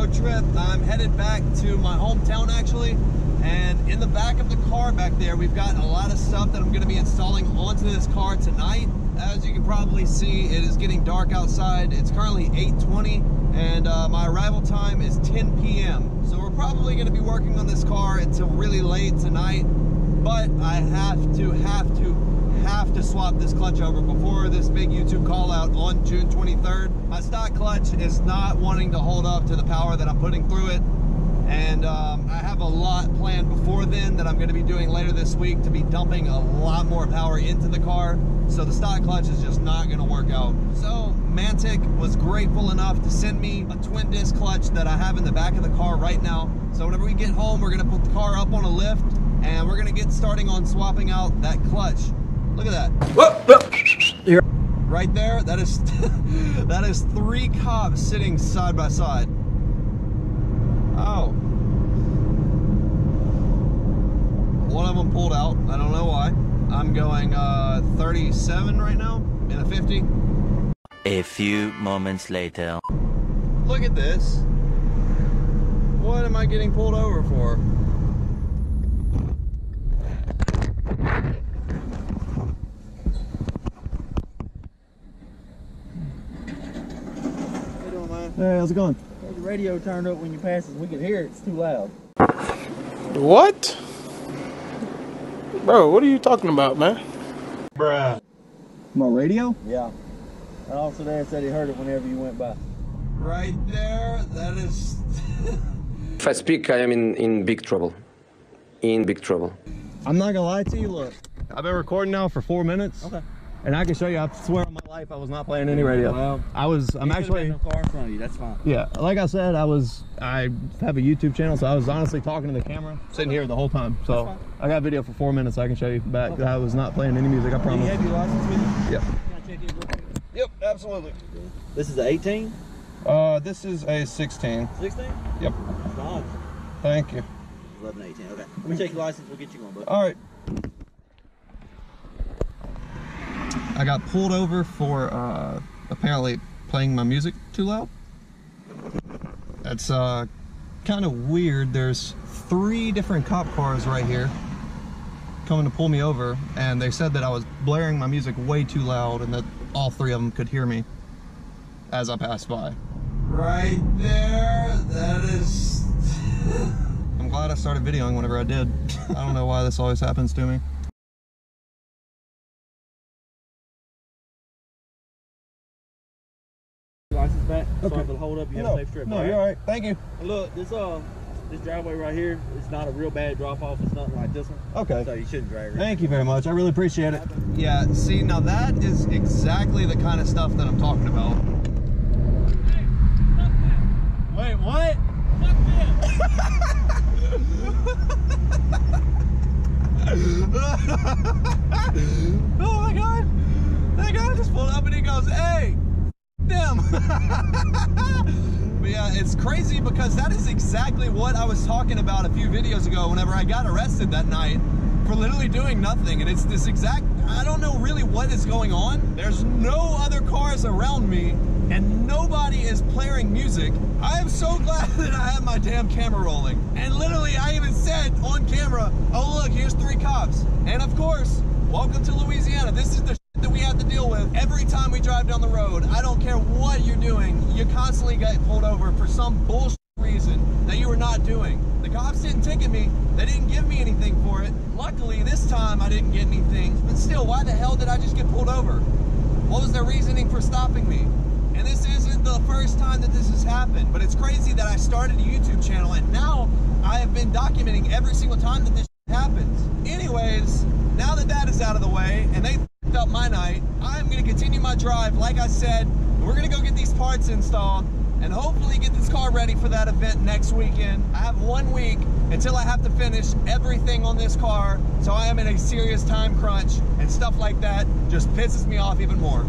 road trip. I'm headed back to my hometown actually, and in the back of the car back there, we've got a lot of stuff that I'm going to be installing onto this car tonight. As you can probably see, it is getting dark outside. It's currently 8:20, and my arrival time is 10 p.m. So we're probably going to be working on this car until really late tonight, but I have to swap this clutch over before this big YouTube call out on June 23rd. My stock clutch is not wanting to hold up to the power that I'm putting through it, and I have a lot planned before then that I'm going to be doing later this week to be dumping a lot more power into the car, so the stock clutch is just not going to work out. So Mantic was grateful enough to send me a twin disc clutch that I have in the back of the car right now. So whenever we get home, we're going to put the car up on a lift, and we're going to get starting on swapping out that clutch. Look at that. Whoop. Right there, that is that is 3 cops sitting side by side. Oh. One of them pulled out. I don't know why. I'm going 37 right now in a 50. A few moments later. Look at this. What am I getting pulled over for? Hey, how's it going? The radio turned up when you pass us. We can hear it. It's too loud. What? Bro, what are you talking about, man? Bruh. My radio? Yeah. And also there said he heard it whenever you went by. Right there, that is... If I speak, I am in big trouble. In big trouble. I'm not gonna lie to you, look. I've been recording now for 4 minutes. Okay. And I can show you, I swear on my life, I was not playing any radio. Well, I'm actually... no car in front of you, that's fine. Yeah, like I said, I have a YouTube channel, so I was honestly talking to the camera, sitting here the whole time. So I got video for 4 minutes, so I can show you back. Okay. I was not playing any music, I promise. Do you have your license with you? Yep. Can I check it real quick? Yep, absolutely. This is an 18? This is a 16. 16? Yep. That's not. Thank you. 11, 18, okay. Let me check your license, we'll get you going, bud. All right. I got pulled over for apparently playing my music too loud. That's kind of weird. There's 3 different cop cars right here coming to pull me over, and they said that I was blaring my music way too loud and that all 3 of them could hear me as I passed by. Right there, that is... I'm glad I started videoing whenever I did. I don't know why this always happens to me. License back. Okay. Sorry for the hold up. You have a safe trip. No, you're all right. Thank you. And look, this driveway right here, it's not a real bad drop off. It's nothing like this one. Okay. So you shouldn't drag it. Thank you very much. I really appreciate it. Yeah, see, now that is exactly the kind of stuff that I'm talking about. Hey, fuck that. Wait, what? Fuck them. Oh my God. That guy just pulled up and he goes, hey, them. But yeah, it's crazy because that is exactly what I was talking about a few videos ago whenever I got arrested that night for literally doing nothing. And it's this exact, I don't know really what is going on. There's no other cars around me and nobody is playing music. I am so glad that I have my damn camera rolling. And literally I even said on camera, oh look, here's 3 cops. And of course, welcome to Louisiana. This is the shit that we have to deal with every time we drive down the road. I don't care what you're doing, you constantly get pulled over for some bullshit reason that you were not doing. The cops didn't ticket me, they didn't give me anything for it. Luckily this time I didn't get anything, but still, why the hell did I just get pulled over? What was their reasoning for stopping me? And this isn't the first time that this has happened, but it's crazy that I started a YouTube channel and now I have been documenting every single time that this happens. Anyways, now that that is out of the way and they f***ed up my night, I'm going to continue my drive. Like I said, we're going to go get these parts installed and hopefully get this car ready for that event next weekend. I have 1 week until I have to finish everything on this car, so I am in a serious time crunch, and stuff like that just pisses me off even more.